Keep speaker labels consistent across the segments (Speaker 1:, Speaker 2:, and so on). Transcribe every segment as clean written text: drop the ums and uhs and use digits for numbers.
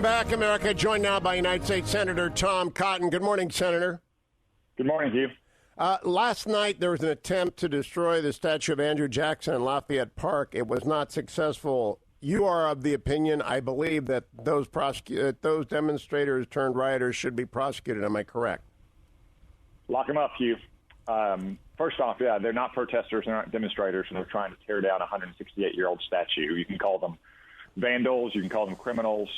Speaker 1: Welcome back, America. Joined now by United States Senator Tom Cotton. Good morning, Senator.
Speaker 2: Good morning, Hugh.
Speaker 1: Last night, there was an attempt to destroy the statue of Andrew Jackson in Lafayette Park. It was not successful. You are of the opinion, I believe, that those demonstrators turned rioters should be prosecuted. Am I correct?
Speaker 2: Lock them up, Hugh. First off, yeah, they're not protesters, they're not demonstrators, and they're trying to tear down a 168-year-old statue. You can call them vandals, you can call them criminals,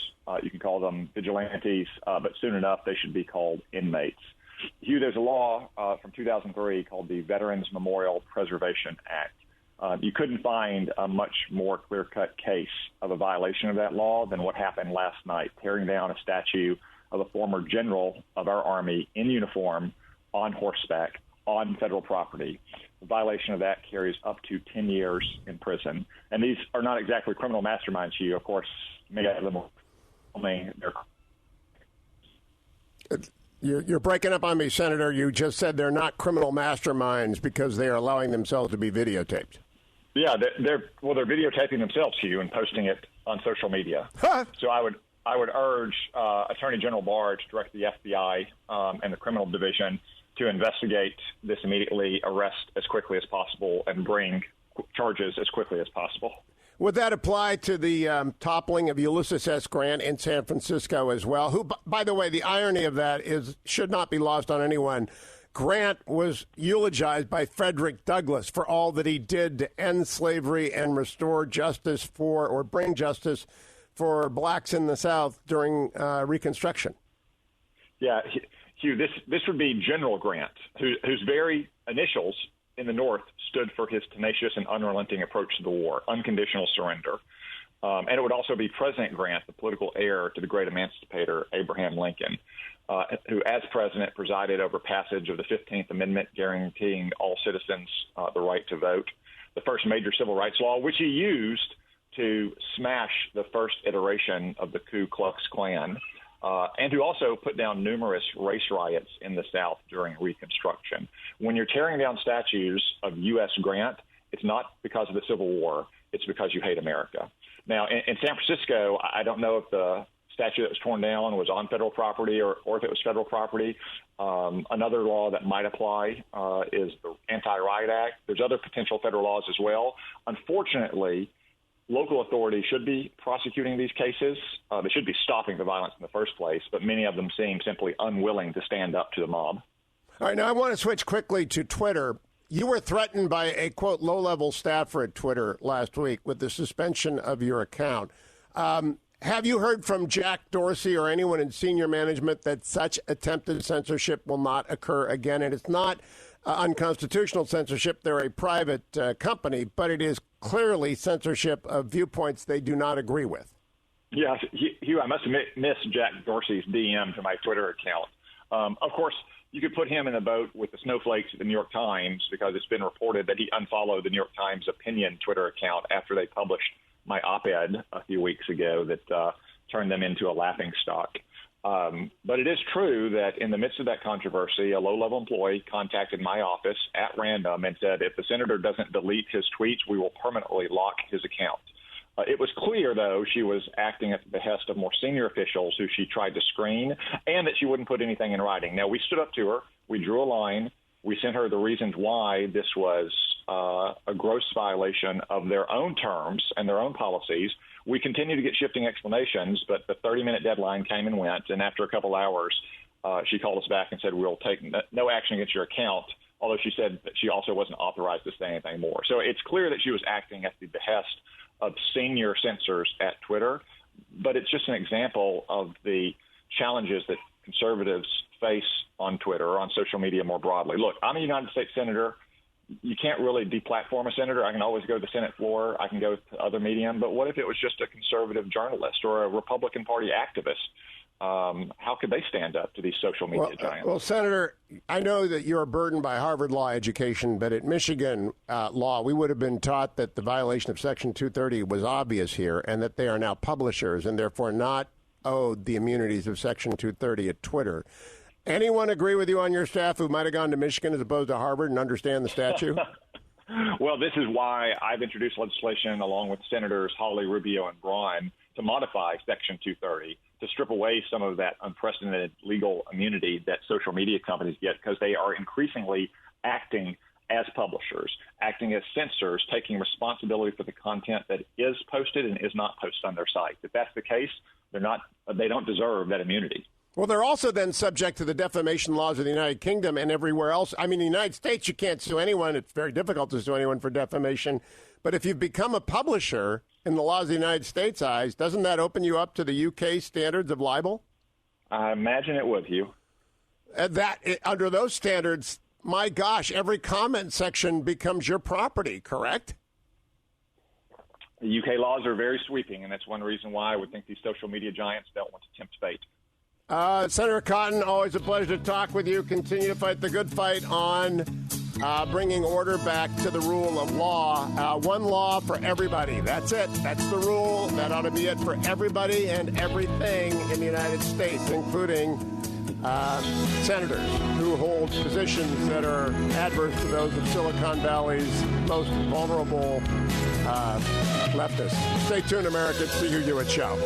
Speaker 2: you can call them vigilantes, but soon enough they should be called inmates. Hugh, there's a law from 2003 called the Veterans Memorial Preservation Act. You couldn't find a much more clear-cut case of a violation of that law than what happened last night, tearing down a statue of a former general of our Army in uniform on horseback on federal property. The violation of that carries up to 10 years in prison. And these are not exactly criminal masterminds, Hugh. Of course, many of them
Speaker 1: You're breaking up on me, Senator. You just said they're not criminal masterminds because they are allowing themselves to be videotaped.
Speaker 2: Yeah, they're videotaping themselves, Hugh, and posting it on social media.
Speaker 1: Huh.
Speaker 2: So I would urge Attorney General Barr to direct the FBI and the criminal division to investigate this immediately, arrest as quickly as possible, and bring charges as quickly as possible.
Speaker 1: Would that apply to the toppling of Ulysses S. Grant in San Francisco as well? Who, by the way, the irony of that should not be lost on anyone. Grant was eulogized by Frederick Douglass for all that he did to end slavery and restore justice bring justice for blacks in the South during Reconstruction. Yeah,
Speaker 2: Hugh, this would be General Grant, whose very initials in the North stood for his tenacious and unrelenting approach to the war, unconditional surrender. And it would also be President Grant, the political heir to the great emancipator Abraham Lincoln, who, as president, presided over passage of the 15th Amendment, guaranteeing all citizens the right to vote, the first major civil rights law, which he used to smash the first iteration of the Ku Klux Klan, and who also put down numerous race riots in the South during Reconstruction. When you're tearing down statues of U.S. Grant, it's not because of the Civil War, it's because you hate America. Now, in San Francisco, I don't know if the statue that was torn down was on federal property or if it was federal property. Another law that might apply is the Anti-Riot Act. There's other potential federal laws as well. Unfortunately, local authorities should be prosecuting these cases. They should be stopping the violence in the first place, but many of them seem simply unwilling to stand up to the mob.
Speaker 1: All right, now I want to switch quickly to Twitter. You were threatened by a, quote, low-level staffer at Twitter last week with the suspension of your account. Have you heard from Jack Dorsey or anyone in senior management that such attempted censorship will not occur again? And it's not unconstitutional censorship. They're a private company, but it is clearly censorship of viewpoints they do not agree with.
Speaker 2: Yeah, Hugh, I must have missed Jack Dorsey's DM to my Twitter account. Of course, you could put him in the boat with the snowflakes at the New York Times because it's been reported that he unfollowed the New York Times opinion Twitter account after they published my op-ed a few weeks ago that turned them into a laughingstock. But it is true that in the midst of that controversy, a low-level employee contacted my office at random and said, if the senator doesn't delete his tweets, we will permanently lock his account. It was clear, though, she was acting at the behest of more senior officials who she tried to screen, and that she wouldn't put anything in writing. Now, we stood up to her. We drew a line. We sent her the reasons why this was a gross violation of their own terms and their own policies. We continue to get shifting explanations, but the 30-minute deadline came and went, and after a couple hours, she called us back and said, we'll take no action against your account, although she said that she also wasn't authorized to say anything more. So it's clear that she was acting at the behest of senior censors at Twitter, but it's just an example of the challenges that conservatives face on Twitter or on social media more broadly. Look, I'm a United States senator. You can't really deplatform a senator. I can always go to the Senate floor. I can go to other medium. But what if it was just a conservative journalist or a Republican Party activist? How could they stand up to these social media giants?
Speaker 1: Well, Senator, I know that you're burdened by Harvard law education, but at Michigan law, we would have been taught that the violation of Section 230 was obvious here and that they are now publishers and therefore not owed the immunities of Section 230 at Twitter. Anyone agree with you on your staff who might have gone to Michigan as opposed to Harvard and understand the statute?
Speaker 2: Well, this is why I've introduced legislation along with Senators Hawley, Rubio, and Braun to modify Section 230 to strip away some of that unprecedented legal immunity that social media companies get, because they are increasingly acting as publishers, acting as censors, taking responsibility for the content that is posted and is not posted on their site. If that's the case, they don't deserve that immunity.
Speaker 1: Well, they're also then subject to the defamation laws of the United Kingdom and everywhere else. I mean, in the United States, you can't sue anyone. It's very difficult to sue anyone for defamation. But if you've become a publisher in the laws of the United States' eyes, doesn't that open you up to the UK standards of libel?
Speaker 2: I imagine it would, Hugh.
Speaker 1: Under those standards, my gosh, every comment section becomes your property, correct?
Speaker 2: The UK laws are very sweeping, and that's one reason why I would think these social media giants don't want to tempt fate.
Speaker 1: Senator Cotton, always a pleasure to talk with you. Continue to fight the good fight on bringing order back to the rule of law. One law for everybody. That's it. That's the rule. That ought to be it for everybody and everything in the United States, including senators who hold positions that are adverse to those of Silicon Valley's most vulnerable leftists. Stay tuned, America. It's the Hugh Hewitt Show.